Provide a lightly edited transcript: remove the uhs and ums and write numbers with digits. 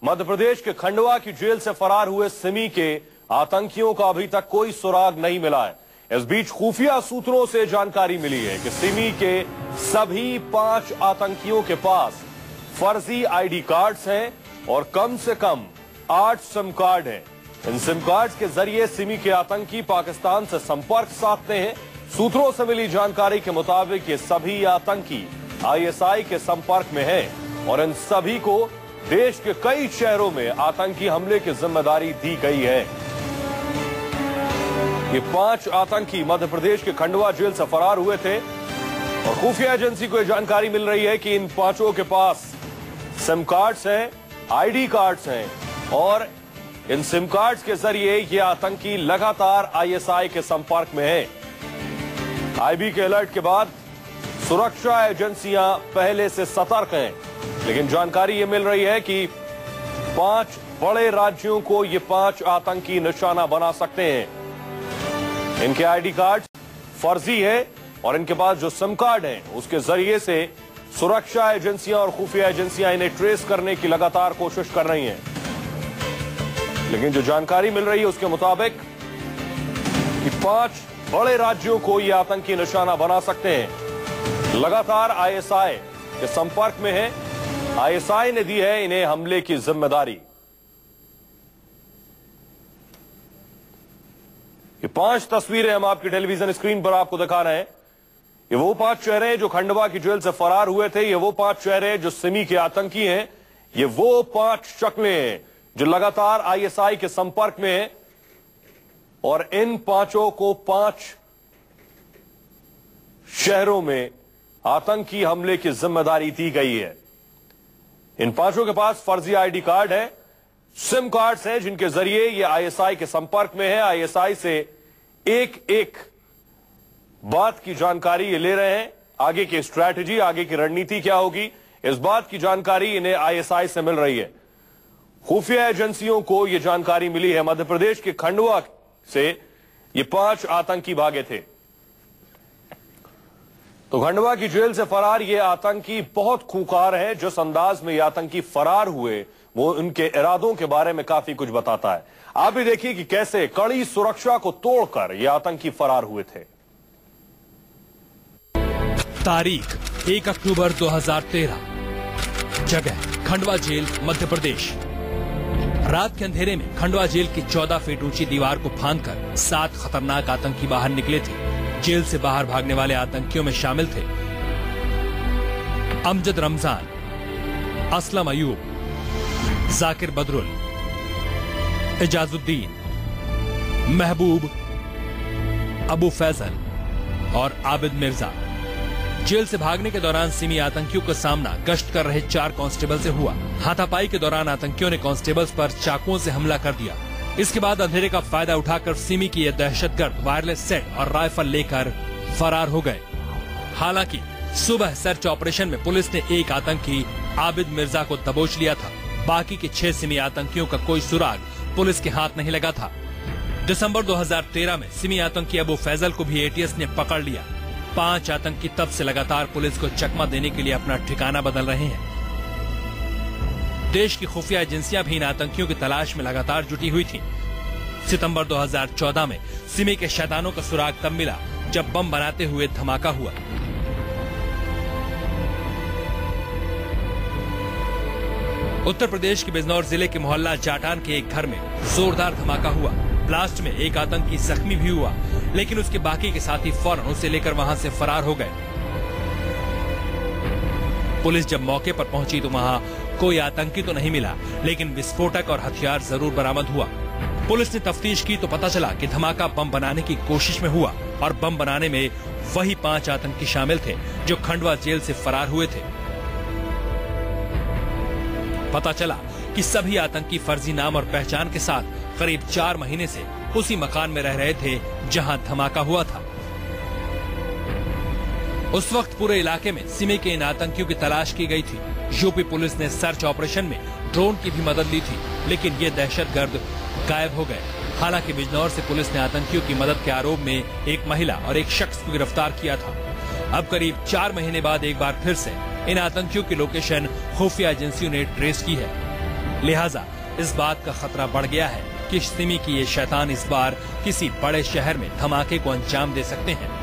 मध्य प्रदेश के खंडवा की जेल से फरार हुए सिमी के आतंकियों का अभी तक कोई सुराग नहीं मिला है। इस बीच खुफिया सूत्रों से जानकारी मिली है कि सिमी के सभी 5 आतंकियों के पास फर्जी आईडी कार्ड्स हैं और कम से कम 8 सिम कार्ड हैं। इन सिम कार्ड्स के जरिए सिमी के आतंकी पाकिस्तान से संपर्क साधते हैं। सूत्रों से मिली जानकारी के मुताबिक ये सभी आतंकी आईएसआई के संपर्क में हैं और इन सभी को देश के कई शहरों में आतंकी हमले की जिम्मेदारी दी गई है। ये 5 आतंकी मध्य प्रदेश के खंडवा जेल से फरार हुए थे और खुफिया एजेंसी को यह जानकारी मिल रही है कि इन 5 के पास सिम कार्ड्स हैं, आईडी कार्ड्स हैं और इन सिम कार्ड्स के जरिए ये आतंकी लगातार आईएसआई के संपर्क में हैं। आईबी के अलर्ट के बाद सुरक्षा एजेंसियां पहले से सतर्क हैं, लेकिन जानकारी ये मिल रही है कि 5 बड़े राज्यों को ये 5 आतंकी निशाना बना सकते हैं। इनके आईडी कार्ड फर्जी है और इनके पास जो सिम कार्ड है उसके जरिए से सुरक्षा एजेंसियां और खुफिया एजेंसियां इन्हें ट्रेस करने की लगातार कोशिश कर रही हैं। लेकिन जो जानकारी मिल रही है उसके मुताबिक कि 5 बड़े राज्यों को ये आतंकी निशाना बना सकते हैं। लगातार आईएसआई के संपर्क में है। आईएसआई ने दी है इन्हें हमले की जिम्मेदारी। ये 5 तस्वीरें हम आपकी टेलीविजन स्क्रीन पर आपको दिखा रहे हैं। ये वो 5 चेहरे जो खंडवा की जेल से फरार हुए थे। ये वो 5 चेहरे जो सिमी के आतंकी हैं। ये वो 5 शक्लें हैं जो लगातार आईएसआई के संपर्क में हैं और इन 5 को 5 शहरों में आतंकी हमले की जिम्मेदारी दी गई है। इन 5 के पास फर्जी आईडी कार्ड है, सिम कार्ड्स हैं जिनके जरिए ये आईएसआई के संपर्क में है। आईएसआई से एक बात की जानकारी ये ले रहे हैं। आगे की स्ट्रैटेजी, आगे की रणनीति क्या होगी, इस बात की जानकारी इन्हें आईएसआई से मिल रही है। खुफिया एजेंसियों को यह जानकारी मिली है मध्य प्रदेश के खंडवा से ये 5 आतंकी भागे थे। तो खंडवा की जेल से फरार ये आतंकी बहुत खूंखार है। जिस अंदाज में ये आतंकी फरार हुए वो उनके इरादों के बारे में काफी कुछ बताता है। आप भी देखिए कि कैसे कड़ी सुरक्षा को तोड़कर ये आतंकी फरार हुए थे। तारीख 1 अक्टूबर 2013, जगह खंडवा जेल, मध्य प्रदेश। रात के अंधेरे में खंडवा जेल की 14 फीट ऊंची दीवार को फांदकर 7 खतरनाक आतंकी बाहर निकले थे। जेल से बाहर भागने वाले आतंकियों में शामिल थे अमजद रमजान, असलम अयूब, जाकिर बदरुल, इजाजुद्दीन, महबूब, अबू फैजल और आबिद मिर्जा। जेल से भागने के दौरान सिमी आतंकियों का सामना गश्त कर रहे 4 कांस्टेबल से हुआ। हाथापाई के दौरान आतंकियों ने कांस्टेबल्स पर चाकुओं से हमला कर दिया। इसके बाद अंधेरे का फायदा उठाकर सिमी की ये दहशतगर्द वायरलेस सेट और राइफल लेकर फरार हो गए। हालांकि सुबह सर्च ऑपरेशन में पुलिस ने एक आतंकी आबिद मिर्जा को दबोच लिया था। बाकी के 6 सिमी आतंकियों का कोई सुराग पुलिस के हाथ नहीं लगा था। दिसंबर 2013 में सिमी आतंकी अबू फैजल को भी एटीएस ने पकड़ लिया। 5 आतंकी तब से लगातार पुलिस को चकमा देने के लिए अपना ठिकाना बदल रहे हैं। देश की खुफिया एजेंसियां भी इन आतंकियों की तलाश में लगातार जुटी हुई थीं। सितंबर 2014 में सिमी के शैतानों का सुराग तब मिला जब बम बनाते हुए धमाका हुआ। उत्तर प्रदेश के बिजनौर जिले के मोहल्ला जाटान के एक घर में जोरदार धमाका हुआ। ब्लास्ट में एक आतंकी जख्मी भी हुआ, लेकिन उसके बाकी के साथी फौरन उसे लेकर वहां से फरार हो गए। पुलिस जब मौके पर पहुंची तो वहां कोई आतंकी तो नहीं मिला, लेकिन विस्फोटक और हथियार जरूर बरामद हुआ। पुलिस ने तफ्तीश की तो पता चला कि धमाका बम बनाने की कोशिश में हुआ और बम बनाने में वही 5 आतंकी शामिल थे जो खंडवा जेल से फरार हुए थे। पता चला कि सभी आतंकी फर्जी नाम और पहचान के साथ करीब 4 महीने से उसी मकान में रह रहे थे जहां धमाका हुआ था। उस वक्त पूरे इलाके में सिमी के इन आतंकियों की तलाश की गई थी। यूपी पुलिस ने सर्च ऑपरेशन में ड्रोन की भी मदद ली थी, लेकिन ये दहशतगर्द गायब हो गए। हालांकि बिजनौर से पुलिस ने आतंकियों की मदद के आरोप में एक महिला और एक शख्स को गिरफ्तार किया था। अब करीब 4 महीने बाद एक बार फिर से इन आतंकियों की लोकेशन खुफिया एजेंसियों ने ट्रेस की है। लिहाजा इस बात का खतरा बढ़ गया है कि सिमी की ये शैतान इस बार किसी बड़े शहर में धमाके को अंजाम दे सकते हैं।